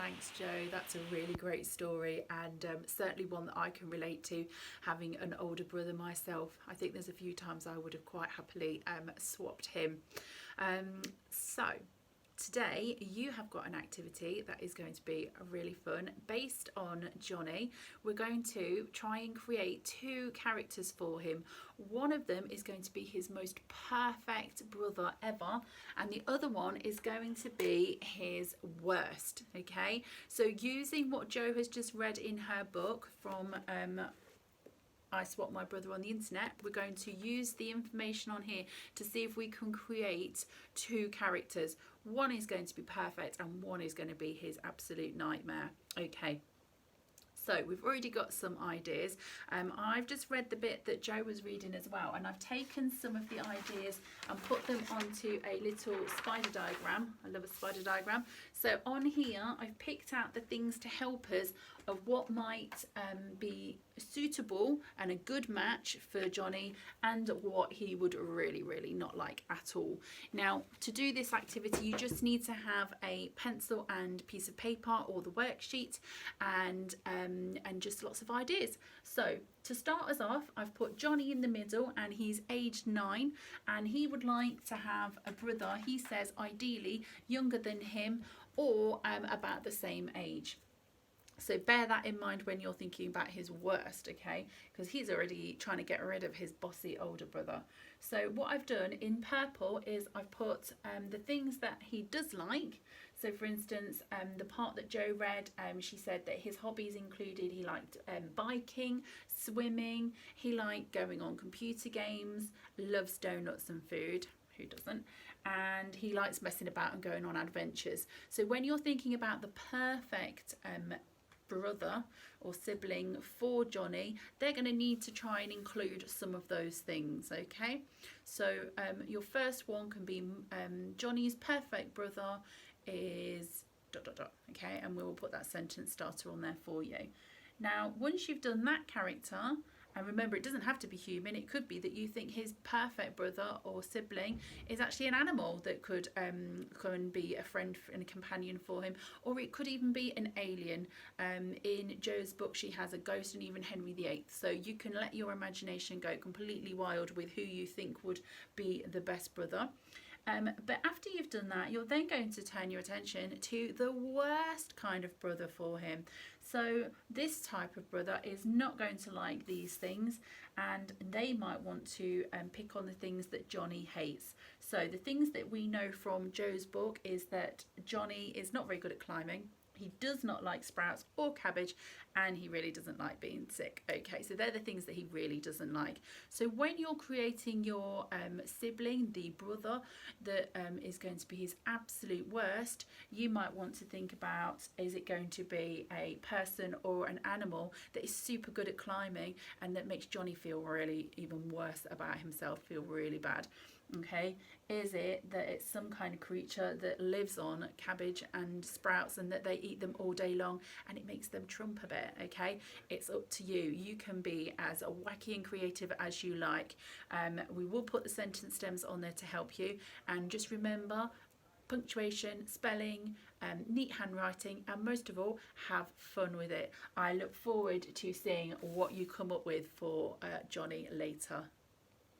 Thanks, Joe. That's a really great story, and certainly one that I can relate to, having an older brother myself. I think there's a few times I would have quite happily swapped him. So today you have got an activity that is going to be really fun based on Jonny. We're going to try and create two characters for him. One of them is going to be his most perfect brother ever, and the other one is going to be his worst. Okay, so using what Joe has just read in her book from I Swapped My Brother on the internet, we're going to use the information on here to see if we can create two characters. One is going to be perfect and one is going to be his absolute nightmare. Okay, so we've already got some ideas. I've just read the bit that Joe was reading as well, and I've taken some of the ideas and put them onto a little spider diagram. I love a spider diagram. So on here I've picked out the things to help us of what might be suitable and a good match for Jonny, and what he would really not like at all. Now, to do this activity you just need to have a pencil and piece of paper or the worksheet, and just lots of ideas. So to start us off, I've put Jonny in the middle, and he's aged 9, and he would like to have a brother, he says ideally younger than him or about the same age. So bear that in mind when you're thinking about his worst, okay? Because he's already trying to get rid of his bossy older brother. So what I've done in purple is I've put the things that he does like. So for instance, the part that Joe read, she said that his hobbies included, he liked biking, swimming, he liked going on computer games, loves donuts and food. Who doesn't? And he likes messing about and going on adventures. So when you're thinking about the perfect brother or sibling for Jonny, they're going to need to try and include some of those things. Okay, so your first one can be Jonny's perfect brother is ... Okay, and we will put that sentence starter on there for you. Now once you've done that character, and remember, it doesn't have to be human. It could be that you think his perfect brother or sibling is actually an animal that could come and be a friend and a companion for him. Or it could even be an alien. In Jo's book, she has a ghost and even Henry VIII. So you can let your imagination go completely wild with who you think would be the best brother. But after you've done that, you're then going to turn your attention to the worst kind of brother for him. So this type of brother is not going to like these things, and they might want to pick on the things that Jonny hates. So the things that we know from Jo's book is that Jonny is not very good at climbing. He does not like sprouts or cabbage, and he really doesn't like being sick. Okay, so they're the things that he really doesn't like. So when you're creating your sibling, the brother that is going to be his absolute worst, you might want to think about, is it going to be a person or an animal that is super good at climbing and that makes Jonny feel really even worse about himself, feel really bad? Okay, is it that it's some kind of creature that lives on cabbage and sprouts and that they eat them all day long and it makes them trump a bit? Okay, it's up to you. You can be as wacky and creative as you like. We will put the sentence stems on there to help you, and just remember punctuation, spelling, neat handwriting, and most of all, have fun with it. I look forward to seeing what you come up with for Jonny later.